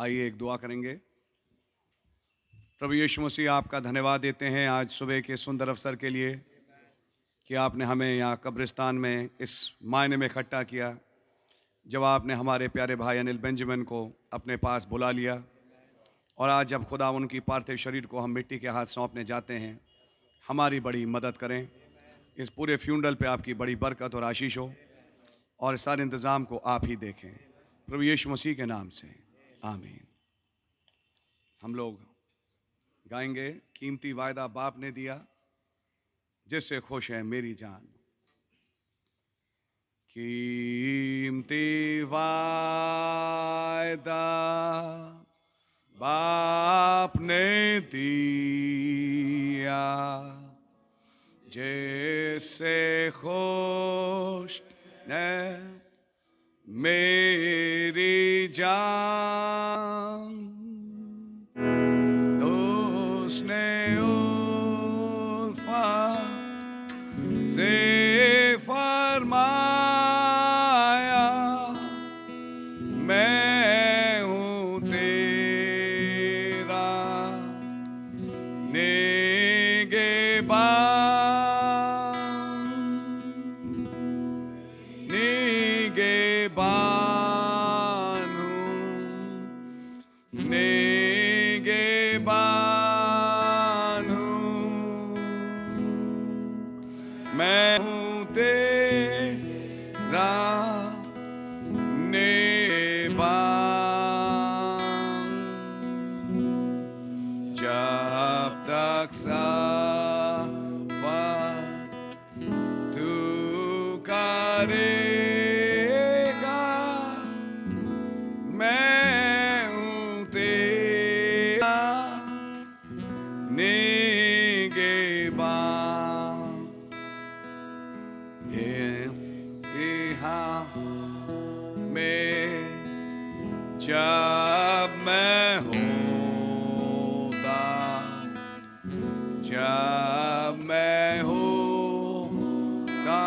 आइए एक दुआ करेंगे। प्रभु यीशु मसीह, आपका धन्यवाद देते हैं आज सुबह के सुंदर अवसर के लिए कि आपने हमें यहाँ कब्रिस्तान में इस मायने में इकट्ठा किया जब आपने हमारे प्यारे भाई अनिल बेंजामिन को अपने पास बुला लिया। और आज जब खुदा उनकी पार्थिव शरीर को हम मिट्टी के हाथ सौंपने जाते हैं, हमारी बड़ी मदद करें। इस पूरे फ्यूनरल पे आपकी बड़ी बरकत और आशीष हो और सारे इंतज़ाम को आप ही देखें, प्रभु यीशु मसीह के नाम से, आमीन। हम लोग गाएंगे, कीमती वायदा बाप ने दिया जिससे खुश है मेरी जान। कीमती वायदा बाप ने दिया जिससे खुश है मेरी जान। उसने उल्फा से फरमाया, मैं हूँ तेरा निगहबान हूँ, निगहबान हूँ। मैं हूँ तेरा निगहबान। जब तक सफर तू करेगा, मैं हूँ तेरा निगहबान। यहाँ में जब मैं होता, जब मैं होता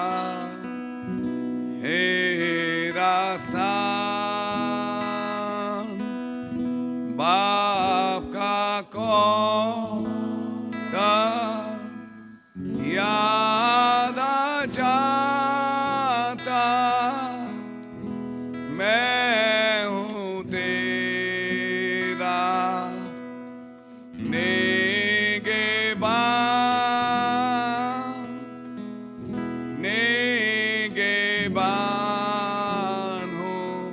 हेरा सान, बाप का कौता याद आ जाता, मैं हूँ तेरा निगहबान, निगहबान हूँ,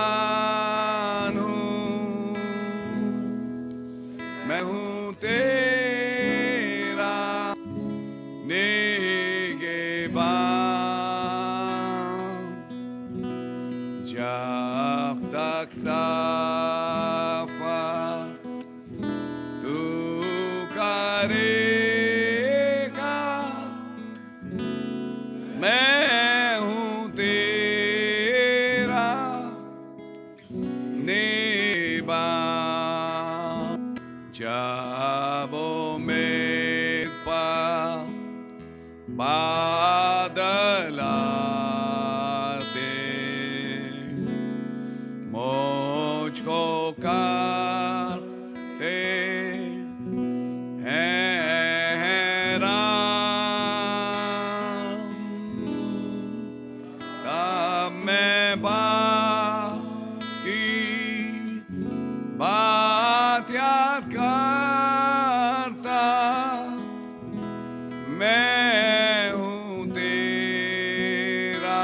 निगहबान हूँ। मैं हूँ तेरा निगहबान। जब तक सफर तू करेगा, मैं हूँ तेरा निगहबान। जब उम्मीद पर बादल आते, मुझको करते हैं हैरान, तब मैं बाप की बात याद करता, मैं हूँ तेरा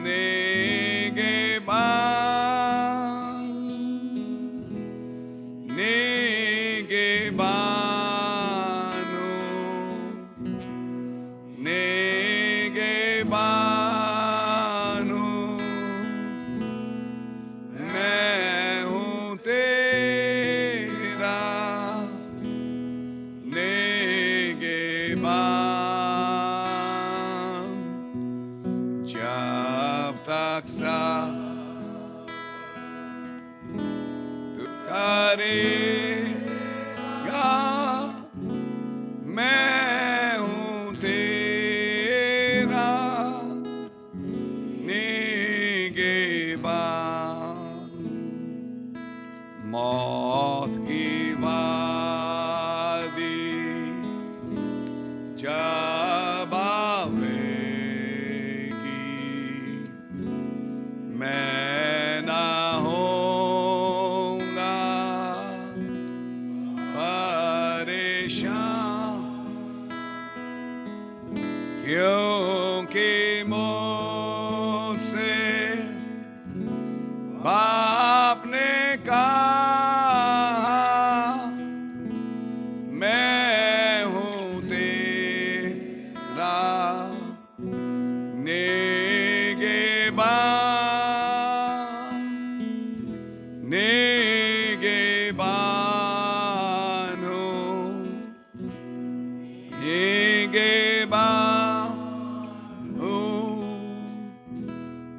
निगहबान, निगहबान हूँ, निगहबान हूँ। मैं हूँ तेरा निगहबान। जब तक तू करेगा, मैं हूँ तेरा निगहबान। शाम, क्योंकि मुझसे बाप ने कहा मैं हूँ तेरा निगहबान हूँ, निगहबान हूँ,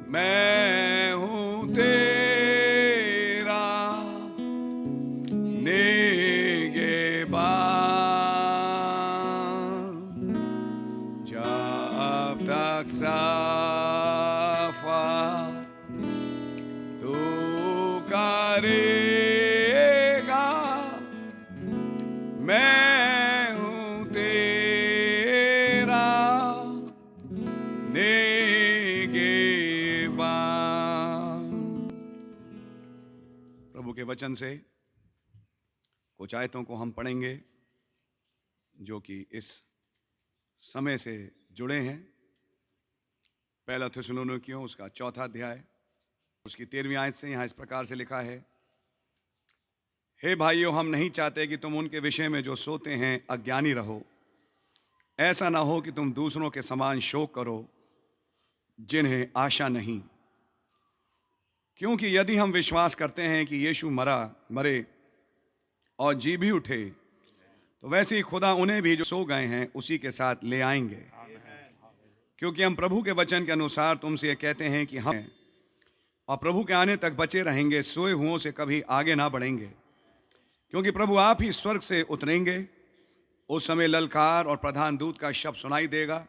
मैं हूँ तेरा निगहबान। जब तक सफा तू करेगा, मैं हूँ तेरा निगहबान। प्रभु के वचन से कुछ आयतों को हम पढ़ेंगे जो कि इस समय से जुड़े हैं। पहला थिस्सलुनीकियों उसका 4 अध्याय उसकी 13वीं आयत से यहाँ इस प्रकार से लिखा है, हे भाइयों, हम नहीं चाहते कि तुम उनके विषय में जो सोते हैं अज्ञानी रहो। ऐसा ना हो कि तुम दूसरों के समान शोक करो जिन्हें आशा नहीं। क्योंकि यदि हम विश्वास करते हैं कि यीशु मरे और जी भी उठे, तो वैसे ही खुदा उन्हें भी जो सो गए हैं उसी के साथ ले आएंगे। क्योंकि हम प्रभु के वचन के अनुसार तुमसे ये कहते हैं कि हम और प्रभु के आने तक बचे रहेंगे, सोए हुओं से कभी आगे ना बढ़ेंगे। क्योंकि प्रभु आप ही स्वर्ग से उतरेंगे, उस समय ललकार और प्रधान दूत का शब्द सुनाई देगा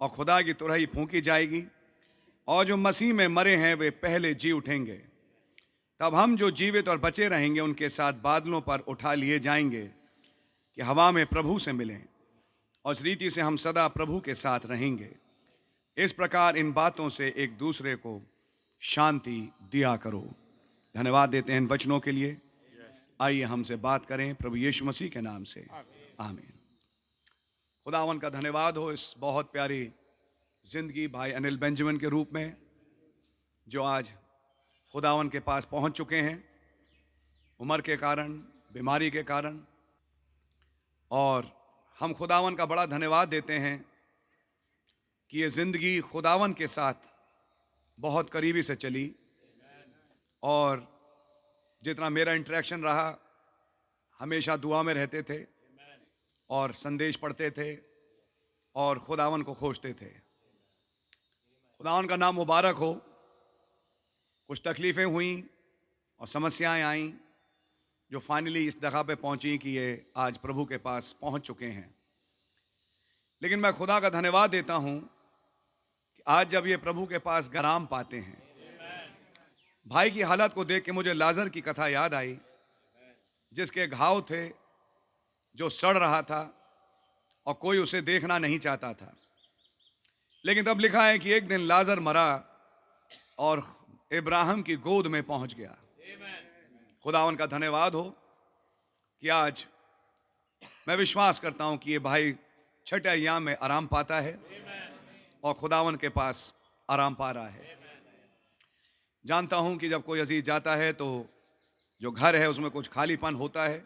और खुदा की तुरही फूंकी जाएगी, और जो मसीह में मरे हैं वे पहले जी उठेंगे। तब हम जो जीवित और बचे रहेंगे उनके साथ बादलों पर उठा लिए जाएंगे कि हवा में प्रभु से मिलें, और इस रीति से हम सदा प्रभु के साथ रहेंगे। इस प्रकार इन बातों से एक दूसरे को शांति दिया करो। धन्यवाद देते हैं इन वचनों के लिए। आइए हमसे बात करें प्रभु यीशु मसीह के नाम से, आमीन। खुदावन का धन्यवाद हो इस बहुत प्यारी जिंदगी भाई अनिल बेंजामिन के रूप में, जो आज खुदावन के पास पहुंच चुके हैं उम्र के कारण, बीमारी के कारण। और हम खुदावन का बड़ा धन्यवाद देते हैं कि ये जिंदगी खुदावन के साथ बहुत करीबी से चली, और जितना मेरा इंटरेक्शन रहा, हमेशा दुआ में रहते थे और संदेश पढ़ते थे और खुदावन को खोजते थे। खुदावन का नाम मुबारक हो। कुछ तकलीफ़ें हुई और समस्याएं आईं जो फाइनली इस जगह पे पहुंची कि ये आज प्रभु के पास पहुंच चुके हैं। लेकिन मैं खुदा का धन्यवाद देता हूं कि आज जब ये प्रभु के पास आराम पाते हैं। भाई की हालत को देख के मुझे लाजर की कथा याद आई, जिसके घाव थे, जो सड़ रहा था और कोई उसे देखना नहीं चाहता था। लेकिन तब लिखा है कि एक दिन लाजर मरा और इब्राहिम की गोद में पहुंच गया। खुदावन का धन्यवाद हो कि आज मैं विश्वास करता हूं कि ये भाई छठे अय्याम में आराम पाता है और खुदावन के पास आराम पा रहा है। जानता हूं कि जब कोई अजीज जाता है तो जो घर है उसमें कुछ खालीपन होता है,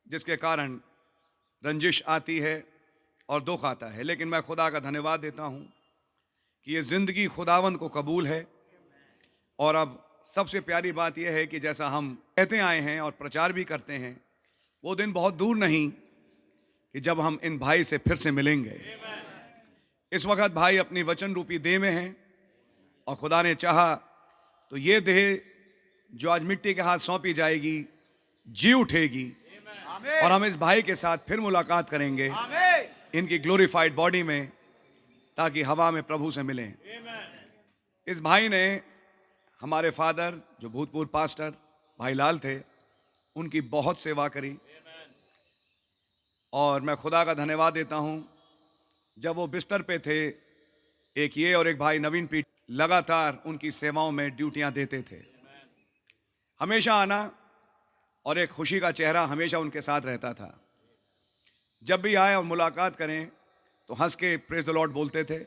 जिसके कारण रंजिश आती है और दुख आता है। लेकिन मैं खुदा का धन्यवाद देता हूं कि ये जिंदगी खुदावन को कबूल है। और अब सबसे प्यारी बात यह है कि जैसा हम कहते आए हैं और प्रचार भी करते हैं, वो दिन बहुत दूर नहीं कि जब हम इन भाई से फिर से मिलेंगे। इस वक्त भाई अपनी वचन रूपी देह में हैं, और खुदा ने चाहा तो ये देह जो आज मिट्टी के हाथ सौंपी जाएगी जी उठेगी, और हम इस भाई के साथ फिर मुलाकात करेंगे इनकी ग्लोरीफाइड बॉडी में, ताकि हवा में प्रभु से मिलें। इस भाई ने हमारे फादर जो भूतपूर्व पास्टर भाई लाल थे, उनकी बहुत सेवा करी, और मैं खुदा का धन्यवाद देता हूं जब वो बिस्तर पे थे, एक ये और एक भाई नवीन पीठ लगातार उनकी सेवाओं में ड्यूटियां देते थे। हमेशा आना और एक खुशी का चेहरा हमेशा उनके साथ रहता था। जब भी आए और मुलाकात करें तो हंस के प्रेज द लॉर्ड बोलते थे।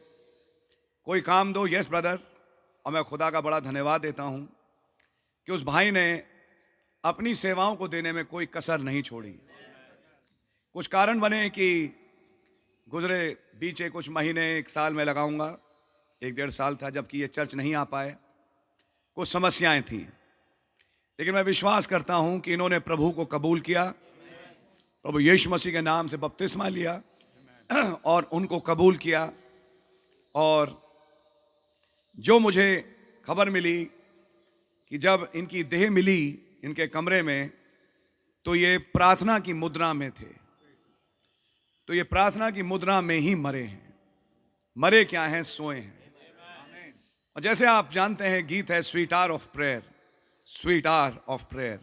कोई काम दो, यस ब्रदर। और मैं खुदा का बड़ा धन्यवाद देता हूं कि उस भाई ने अपनी सेवाओं को देने में कोई कसर नहीं छोड़ी। कुछ कारण बने कि गुजरे बीचे कुछ महीने, एक साल में लगाऊंगा, 1-1.5 साल था जबकि ये चर्च नहीं आ पाए, कुछ समस्याएं थी। लेकिन मैं विश्वास करता हूं कि इन्होंने प्रभु को कबूल किया, प्रभु यीशु मसीह के नाम से बपतिस्मा लिया और उनको कबूल किया। और जो मुझे खबर मिली कि जब इनकी देह मिली इनके कमरे में, तो ये प्रार्थना की मुद्रा में थे। तो ये प्रार्थना की मुद्रा में ही मरे हैं। मरे क्या हैं? सोए हैं। और जैसे आप जानते हैं, गीत है sweet hour of prayer, sweet hour of prayer,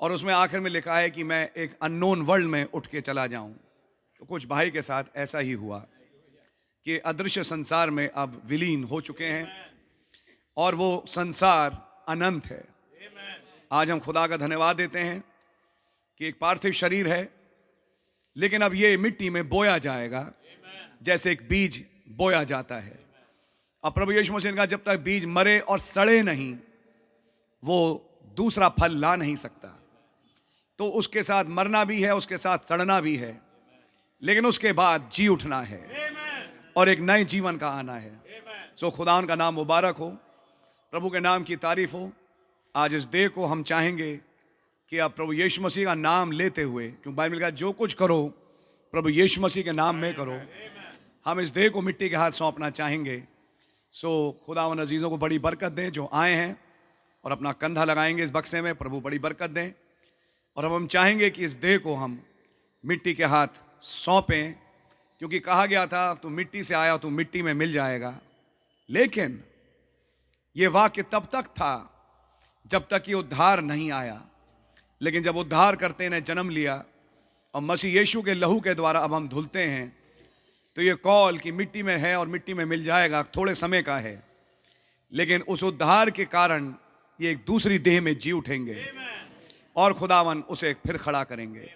और उसमें आखिर में लिखा है कि मैं एक अननोन वर्ल्ड में उठ के चला जाऊं। तो कुछ भाई के साथ ऐसा ही हुआ कि अदृश्य संसार में अब विलीन हो चुके हैं और वो संसार अनंत है। आज हम खुदा का धन्यवाद देते हैं कि एक पार्थिव शरीर है, लेकिन अब ये मिट्टी में बोया जाएगा जैसे एक बीज बोया जाता है। अब प्रभु यीशु मसीह ने कहा जब तक बीज मरे और सड़े नहीं, वो दूसरा फल ला नहीं सकता। तो उसके साथ मरना भी है, उसके साथ सड़ना भी है, लेकिन उसके बाद जी उठना है और एक नए जीवन का आना है। सो खुदा का नाम मुबारक हो, प्रभु के नाम की तारीफ हो। आज इस देह को हम चाहेंगे कि आप प्रभु यीशु मसीह का नाम लेते हुए, क्योंकि बाइबल का जो कुछ करो प्रभु यीशु मसीह के नाम में करो, हम इस देह को मिट्टी के हाथ सौंपना चाहेंगे। सो खुदा उन अजीज़ों को बड़ी बरकत दें जो आए हैं और अपना कंधा लगाएंगे इस बक्से में, प्रभु बड़ी बरकत दें। और अब हम चाहेंगे कि इस देह को हम मिट्टी के हाथ सौंपें, क्योंकि कहा गया था तू मिट्टी से आया तू मिट्टी में मिल जाएगा। लेकिन यह वाक्य तब तक था जब तक ये उद्धार नहीं आया। लेकिन जब उद्धार करते ने जन्म लिया और मसीह यीशु के लहू के द्वारा अब हम धुलते हैं, तो ये कॉल कि मिट्टी में है और मिट्टी में मिल जाएगा थोड़े समय का है, लेकिन उस उद्धार के कारण ये एक दूसरी देह में जी उठेंगे और खुदावन उसे फिर खड़ा करेंगे।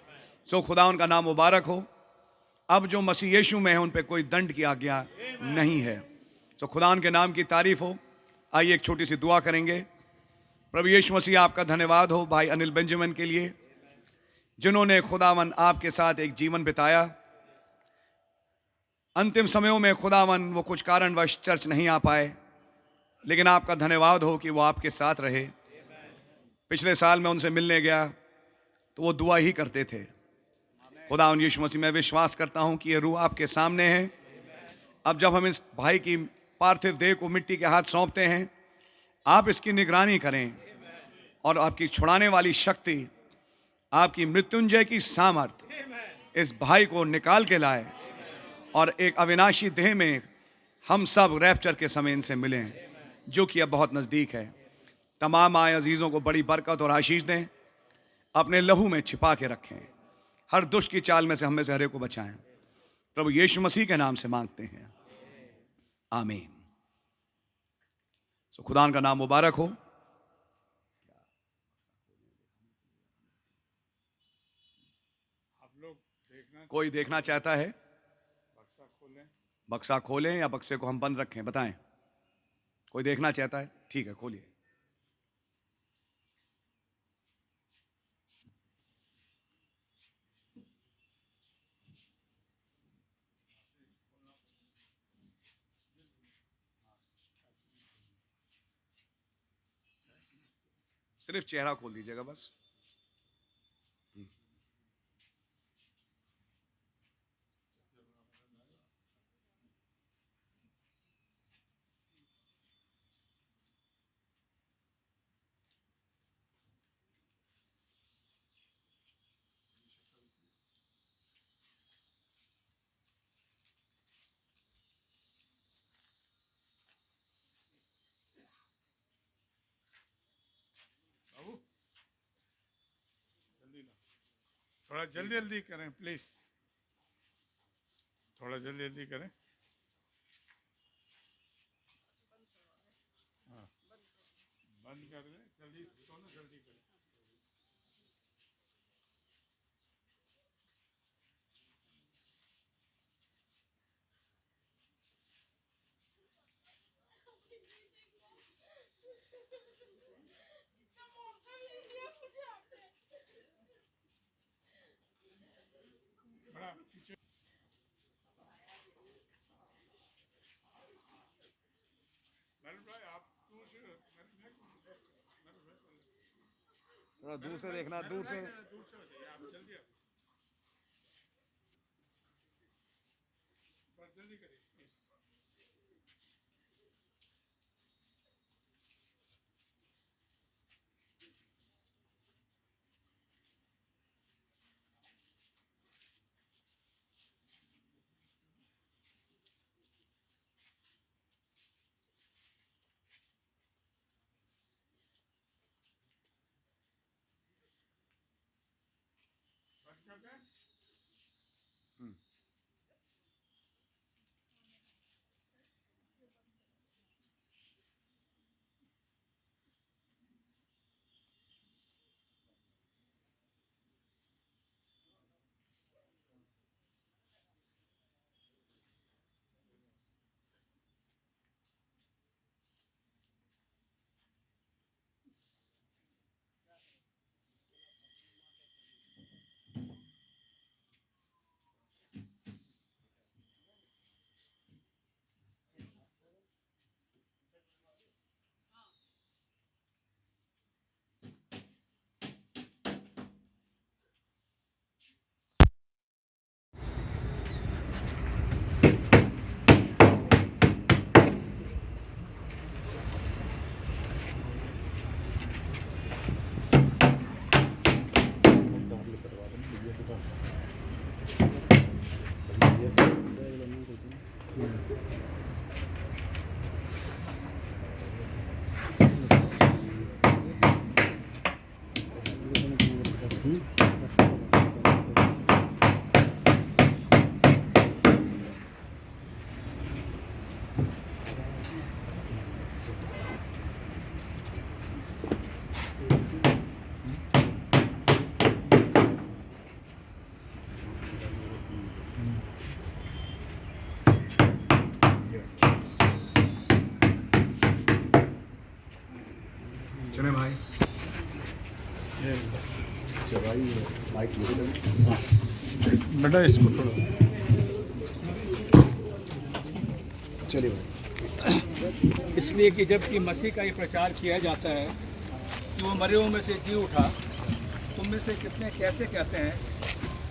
सो खुदावन का नाम मुबारक हो। अब जो मसीह यीशु में है उन पे कोई दंड की आज्ञा नहीं है। सो खुदावन के नाम की तारीफ हो। आइए एक छोटी सी दुआ करेंगे। प्रभु यीशु मसीह आपका धन्यवाद हो भाई अनिल बेंजामिन के लिए, जिन्होंने खुदावन आपके साथ एक जीवन बिताया। अंतिम समयों में खुदावन वो कुछ कारणवश चर्च नहीं आ पाए, लेकिन आपका धन्यवाद हो कि वो आपके साथ रहे। पिछले साल मैं उनसे मिलने गया तो वो दुआ ही करते थे। खुदावन यीशु मसीह, मैं विश्वास करता हूं कि ये रूह आपके सामने है। अब जब हम इस भाई की पार्थिव देह को मिट्टी के हाथ सौंपते हैं, आप इसकी निगरानी करें और आपकी छुड़ाने वाली शक्ति, आपकी मृत्युंजय की सामर्थ इस भाई को निकाल के लाए और एक अविनाशी देह में हम सब रैप्चर के समय इनसे मिलें, जो कि अब बहुत नज़दीक है। तमाम आए अजीज़ों को बड़ी बरकत और आशीष दें, अपने लहू में छिपा के रखें, हर दुष्ट की चाल में से हमें से हरे को बचाएं। प्रभु यीशु मसीह के नाम से मांगते हैं, आमीन। सो खुदा का नाम मुबारक हो। कोई देखना चाहता है? बक्सा खोलें या बक्से को हम बंद रखें? बताएं। कोई देखना चाहता है? ठीक है, खोलिए। सिर्फ चेहरा खोल दीजिएगा बस। थोड़ा जल्दी जल्दी करें प्लीज, थोड़ा जल्दी जल्दी करें। हाँ, बंद कर दें जल्दी, दोनों जल्दी करें। मेरे भाई आप दूर से मेरे भाई थोड़ा दूर से देखना, दूर से। दूर से हो जाइए आप, जल्दी आप बस जल्दी करिए प्लीज। बंद कर दें। चले भाई। बेटा इसको थोड़ा चलिए भाई। इसलिए कि जबकि मसीह का ये प्रचार किया जाता है कि वो मरे हुओं में से जी उठा, तुम में से कितने कैसे कहते हैं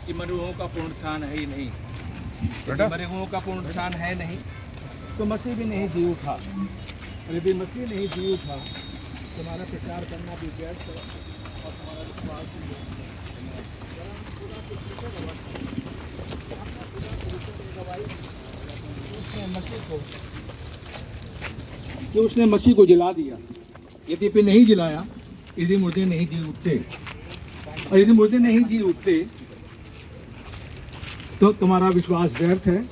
कि मरे हुओं का पुनरुत्थान है ही नहीं? यदि मरे हुओं का पुनरुत्थान है नहीं तो मसीह भी नहीं जी उठा, और यदि मसीह नहीं जी उठा तुम्हारा प्रचार करना भी व्यर्थ है और तुम्हारा विश्वास भी व्यर्थ है। उसने मसीह को जला दिया, यद्यपि नहीं जलाया, यदि मुर्दे नहीं जी उठते, और यदि मुर्दे नहीं जी उठते तो तुम्हारा विश्वास व्यर्थ है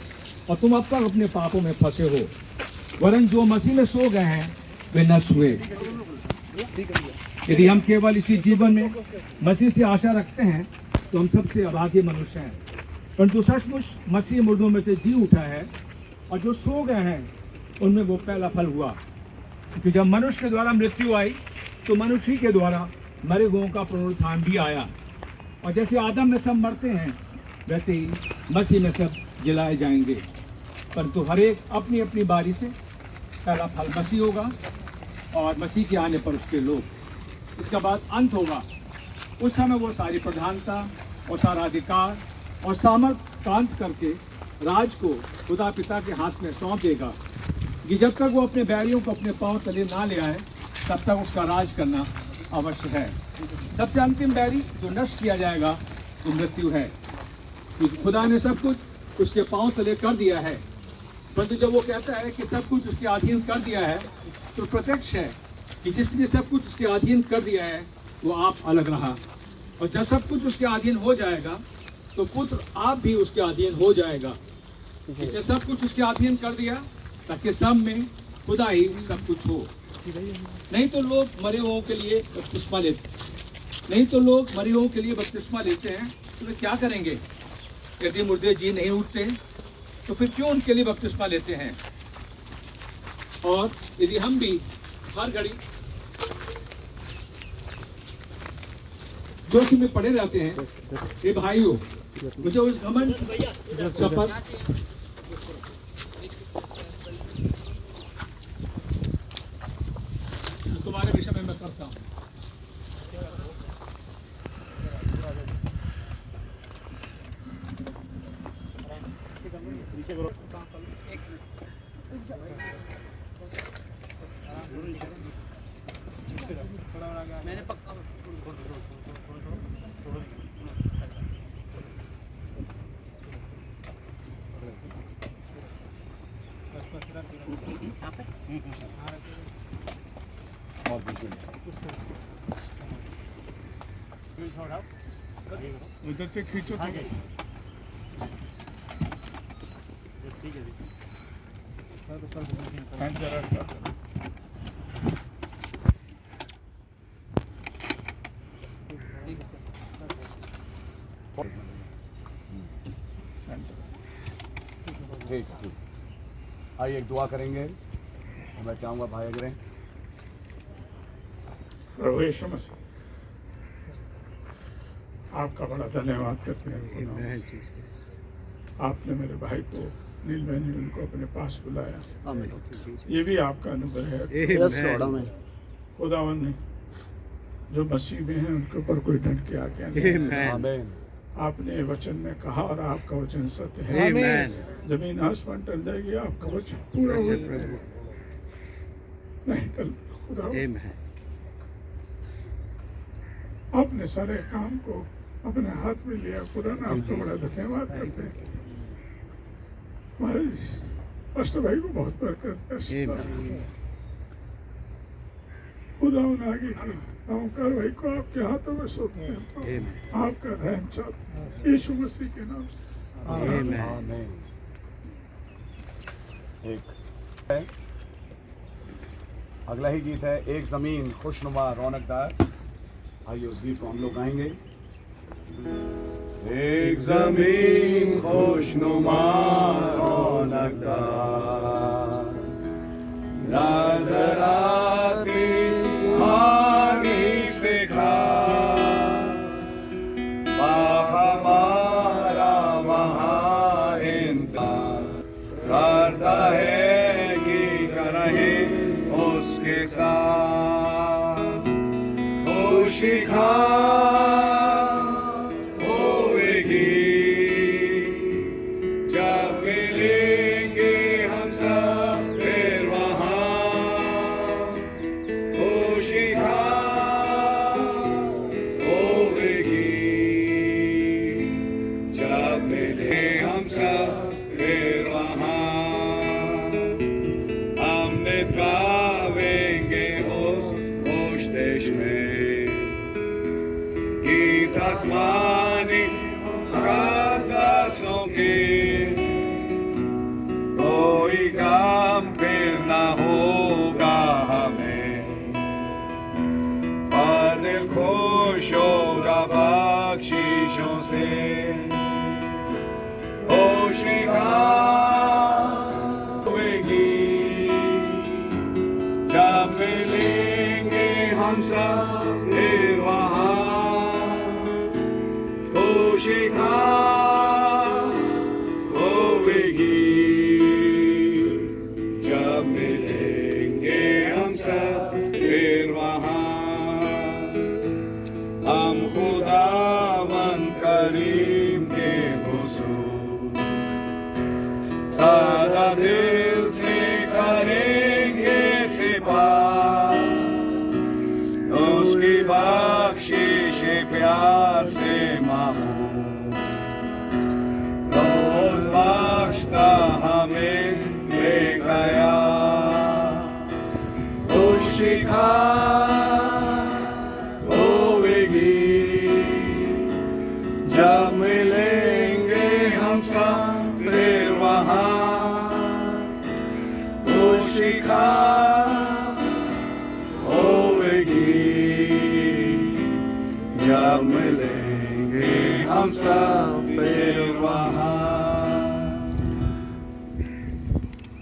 और तुम अब तक अपने पापों में फंसे हो। वरन जो मसीह में सो गए हैं वे नष्ट हुए। यदि हम केवल इसी जीवन में मसीह से आशा रखते हैं तो हम सबसे अभागे मनुष्य हैं, परंतु सचमुच मसीह मुर्दों में से जी उठा है और जो सो गए हैं उनमें वो पहला फल हुआ। क्योंकि जब मनुष्य के द्वारा मृत्यु आई तो मनुष्य ही के द्वारा मरे हुओं का पुनरुत्थान भी आया। और जैसे आदम में सब मरते हैं वैसे ही मसीह में सब जलाए जाएंगे, परंतु हर एक अपनी अपनी बारी से पहला फल मसीह होगा और मसीह के आने पर उसके लोग। इसका बाद अंत होगा, उस समय वो सारी प्रधानता और सारा अधिकार और सामर्थ कांत करके राज को खुदा पिता के हाथ में सौंप देगा कि जब तक वो अपने बैरियों को अपने पांव तले ना ले आए तब तक उसका राज करना अवश्य है। सबसे अंतिम बैरी जो नष्ट किया जाएगा वो मृत्यु है, क्योंकि खुदा ने सब कुछ उसके पांव तले कर दिया है। परंतु जब वो कहता है कि सब कुछ उसके अधीन कर दिया है तो प्रत्यक्ष है कि जिसने सब कुछ उसके अधीन कर दिया है वो आप अलग रहा, और जब सब कुछ उसके अधीन हो जाएगा तो पुत्र आप भी उसके अधीन हो जाएगा। जिसने सब कुछ उसके अधीन कर दिया ताकि सब में खुदा ही सब कुछ हो। नहीं तो लोग मरे हुओं के लिए बपतिस्मा लेते हैं तो वे क्या करेंगे? यदि मुर्दे जी नहीं उठते तो फिर क्यों उनके लिए बपतिस्मा लेते हैं? और यदि हम भी हर घड़ी सोच में पड़े रहते हैं। ये भाइयों, मुझे उस घमंड शपथ तुम्हारे विषय में मैं करता हूँ। मैंने पक्का उधर से खींचो तो हैंड जरा स्टार्ट करो। ठीक ठीक। आइए एक दुआ करेंगे। मैं चाहूँगा भाई अग्रे। प्रभु यीशु मसीह, आपका बड़ा धन्यवाद करते हैं। आपने मेरे भाई को नीलमणि उनको अपने पास बुलाया, ये भी आपका अनुग्रह है। खुदावन ने जो मसीह में है उनके ऊपर कोई दंड के आज्ञा नहीं। आमीन। आपने वचन में कहा और आपका वचन सत्य है। जमीन आसमान टल जाएगी, आपका वचन पूरा हो जाएगा। नहीं टल खुदा, आपने सारे काम को अपने हाथ में लिया। खुदा ना आपको बड़ा धन्यवाद करते हैं। हमारे पास्टर भाई को बहुत बरकत है। खुदा उन आगे की नौकर भाई को आपके हाथों में सौंपते हैं। आपका रहम चाहते हैं यीशु मसीह के नाम से। आमीन। एक है, अगला ही गीत है एक जमीन खुशनुमा रौनकदार। आइए उस गीत को हम लोग गाएंगे। एक जमीन खुशनुमा रौनकदार, नजर आती पानी से खास, बाप हमारा वहाँ इंतजार करता है कि करें उसके साथ खुशी खास होएगी जब मिलेंगे हम सब फिर वहाँ। खुशी खास होएगी जब मिले हम सब फिर वहाँ। हमने गावेंगे उस खुश देश में गीत आसमानी मुक़द्दसों के। कोई गम फिर ना होगा हमें, पर दिल खुश होगा बख्शिशों से। खुशी खास होएगी जब मिलेंगे हम सब फिर वहाँ। खुशी खास होएगी जब मिलेंगे हम सब फिर वहाँ। हम खुदावन करीम के हुजूर सदा दिल से करेंगे सिपास, उसकी बख्शिश प्यार से मांगो। रोज बख्शता हमें बेकयास। खुशी खास होएगी जब मिलेंगे हम सब फिर वहाँ। खुशी खास होएगी जब मिलेंगे हम सब फिर वहाँ।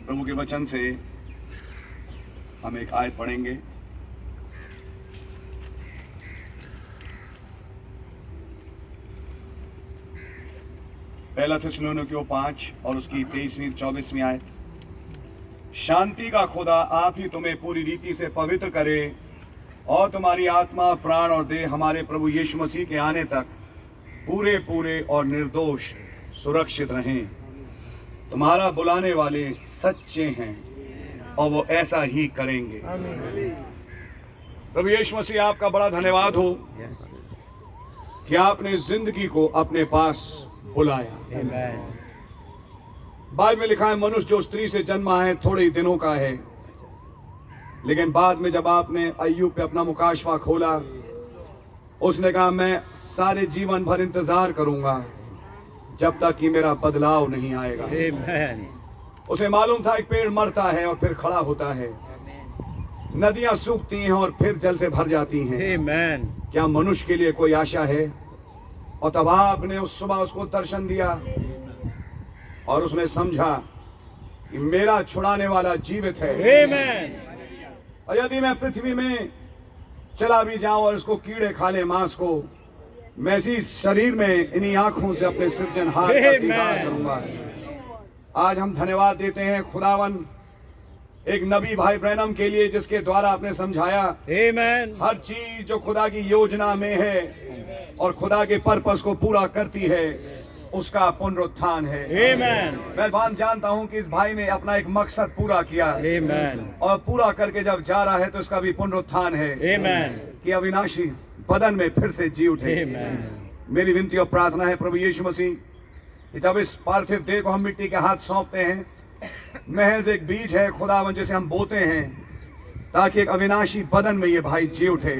प्रभु के वचन से हम एक आयत पढ़ेंगे। पहला थिस्सलुनीकियों 5 और उसकी 23वीं 24वीं आयत। शांति का खुदा आप ही तुम्हें पूरी रीति से पवित्र करे और तुम्हारी आत्मा, प्राण और देह हमारे प्रभु यीशु मसीह के आने तक पूरे पूरे और निर्दोष सुरक्षित रहें। तुम्हारा बुलाने वाले सच्चे हैं और वो ऐसा ही करेंगे। प्रभु यीशु मसीह आपका बड़ा धन्यवाद हो कि आपने जिंदगी को अपने पास बुलाया। बाद में लिखा है मनुष्य जो स्त्री से जन्मा है थोड़े ही दिनों का है, लेकिन बाद में जब आपने अय्यूब पे अपना मुकाशवा खोला, उसने कहा मैं सारे जीवन भर इंतजार करूंगा जब तक कि मेरा बदलाव नहीं आएगा। उसे मालूम था एक पेड़ मरता है और फिर खड़ा होता है, नदियां सूखती हैं और फिर जल से भर जाती हैं। क्या मनुष्य के लिए कोई आशा है? और तब आपने उस सुबह उसको दर्शन दिया और उसने समझा कि मेरा छुड़ाने वाला जीवित है। और यदि मैं पृथ्वी में चला भी जाऊं और इसको कीड़े खा ले मांस को, मैं इसी शरीर में इन्हीं आंखों से अपने सृजनहार का दीदार करूंगा। आज हम धन्यवाद देते हैं खुदावन एक नबी भाई ब्रैनम के लिए, जिसके द्वारा आपने समझाया हर चीज जो खुदा की योजना में है और खुदा के पर्पस को पूरा करती है उसका पुनरुत्थान है। मैं जानता हूं कि इस भाई ने अपना एक मकसद पूरा किया और पूरा करके जब जा रहा है तो इसका भी पुनरुत्थान है कि अविनाशी बदन में फिर से जी उठे। मेरी विनती और प्रार्थना है प्रभु यीशु मसीह कि जब इस पार्थिव देह को हम मिट्टी के हाथ सौंपते हैं, महज एक बीज है खुदावन जिसे हम बोते हैं ताकि एक अविनाशी बदन में ये भाई जी उठे।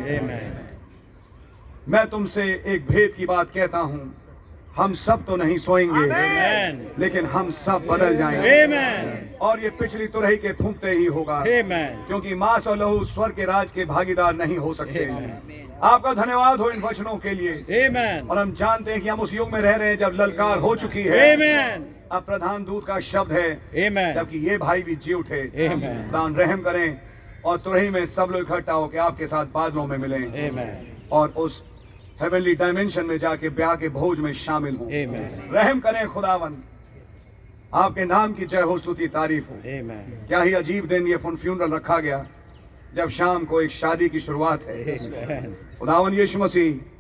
मैं तुमसे एक भेद की बात कहता हूं, हम सब तो नहीं सोएंगे लेकिन हम सब बदल जाएंगे और ये पिछली तुरही के फूंकते ही होगा, क्योंकि मांस और लहू स्वर्ग के राज के भागीदार नहीं हो सकते। आपका धन्यवाद हो इन वचनों के लिए। और हम जानते हैं कि हम उस युग में रह रहे हैं जब ललकार हो चुकी है। अब प्रधान दूत का शब्द है जबकि ये भाई भी जी उठे। खुदावन रहम करें और तुरही में सब लोग इकट्ठा होकर आपके साथ बादलों में मिलें और उस हेवनली डायमेंशन में जाके ब्याह के भोज में शामिल हो। रहम करें खुदावन, आपके नाम की जय हो, स्तुति तारीफ हो। क्या ही अजीब दिन ये फ्यूनरल रखा गया जब शाम को एक शादी की शुरुआत है। खुदावन यीशु मसीह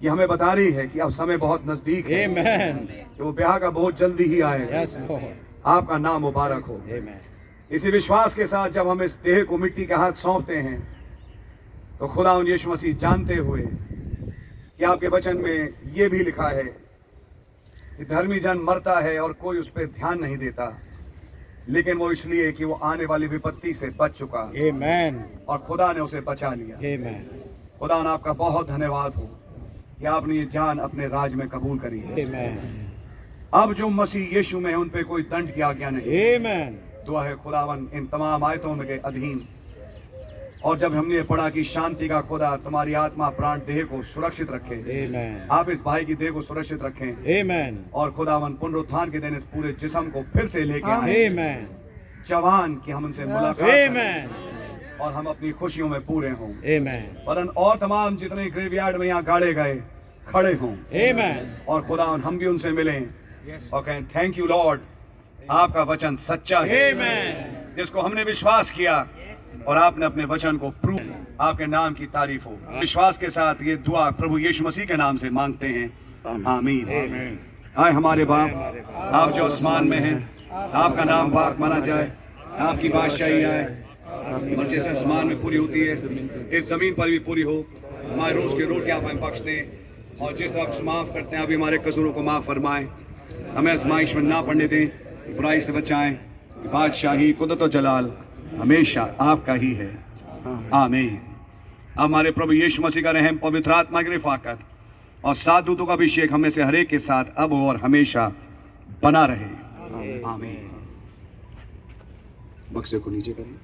ये हमें बता रही है कि अब समय बहुत नजदीक है कि वो ब्याह का बहुत जल्दी ही आएगा। आपका नाम मुबारक हो। इसी विश्वास के साथ जब हम इस देह को मिट्टी के हाथ सौंपते हैं तो खुदावन यीशु मसीह जानते हुए कि आपके वचन में ये भी लिखा है कि धर्मी जन मरता है और कोई उस पर ध्यान नहीं देता, लेकिन वो इसलिए कि वो आने वाली विपत्ति से बच चुका और खुदा ने उसे बचा लिया। खुदा ने आपका बहुत धन्यवाद हो कि आपने ये जान अपने राज में कबूल करी है। अब जो मसीह यीशु में है उन पे कोई दंड की आज्ञा नहीं। दुआ है खुदावन इन तमाम आयतों के अधीन, और जब हमने ये पढ़ा कि शांति का खुदा तुम्हारी आत्मा, प्राण, देह को सुरक्षित रखे, आप इस भाई की देह को सुरक्षित रखें और खुदावन पुनरुत्थान के दिन इस पूरे जिस्म को फिर से लेके आए जवान कि हम उनसे मुलाकात करें और हम अपनी खुशियों में पूरे हों। वरन और तमाम जितने ग्रेवयार्ड में यहाँ गाड़े गए खड़े हों और खुदावन हम भी उनसे मिलें और कहें थैंक यू लॉर्ड, आपका वचन सच्चा है जिसको हमने विश्वास किया और आपने अपने वचन को प्रूव। आपके नाम की तारीफ हो। विश्वास के साथ ये दुआ प्रभु यीशु मसीह के नाम से मांगते हैं, आमीन। आए हमारे बाप, आप जो आसमान में हैं, आपका नाम पाक माना जाए, आपकी बादशाही आए और जैसे आसमान में पूरी होती है इस जमीन पर भी पूरी हो। हमारे रोज के रोटी आप हमें बख्श दें और जिस तरह माफ करते हैं अभी हमारे कसूरों को माफ फरमाएं। हमें आजमाइश में ना पड़ने दें, बुराई से बचाएं। बादशाही, कुदरत और जलाल हमेशा आपका ही है, आमीन। हमारे प्रभु यीशु मसीह का रहम, पवित्र आत्मा की रिफाकत और सात दूतों का अभिषेक हमें से हरेक के साथ अब और हमेशा बना रहे, आमीन। बक्से को नीचे करें।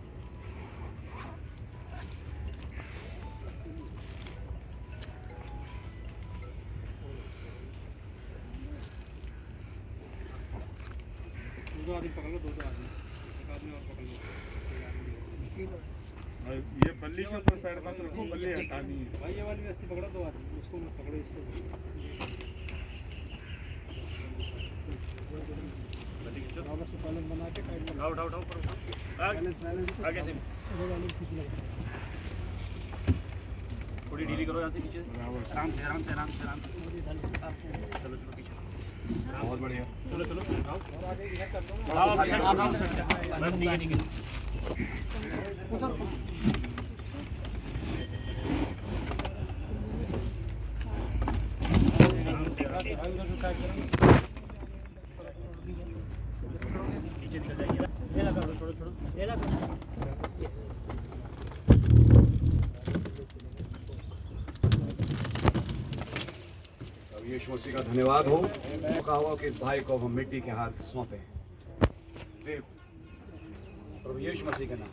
ये बल्ली के ऊपर पैर मत रखो, बल्ली हटानी है भाई। ये वाली रस्सी पकड़ो, दो आदमी उसको मत पकड़ो, इसको थोड़ी ढीली करो यहाँ से नीचे आराम से आराम से आराम से आराम से चलो चलो पीछे बहुत बढ़िया। चलो चलो बस ठीक है ठीक है नीचे निकल जाइए ये लगा छोड़ो छोड़ो ये लगा अब यीशु मसीह का धन्यवाद हो। कहा हुआ कि इस भाई को हम मिट्टी के हाथ सौंपे। देखो प्रभु यीशु मसीह के नाम।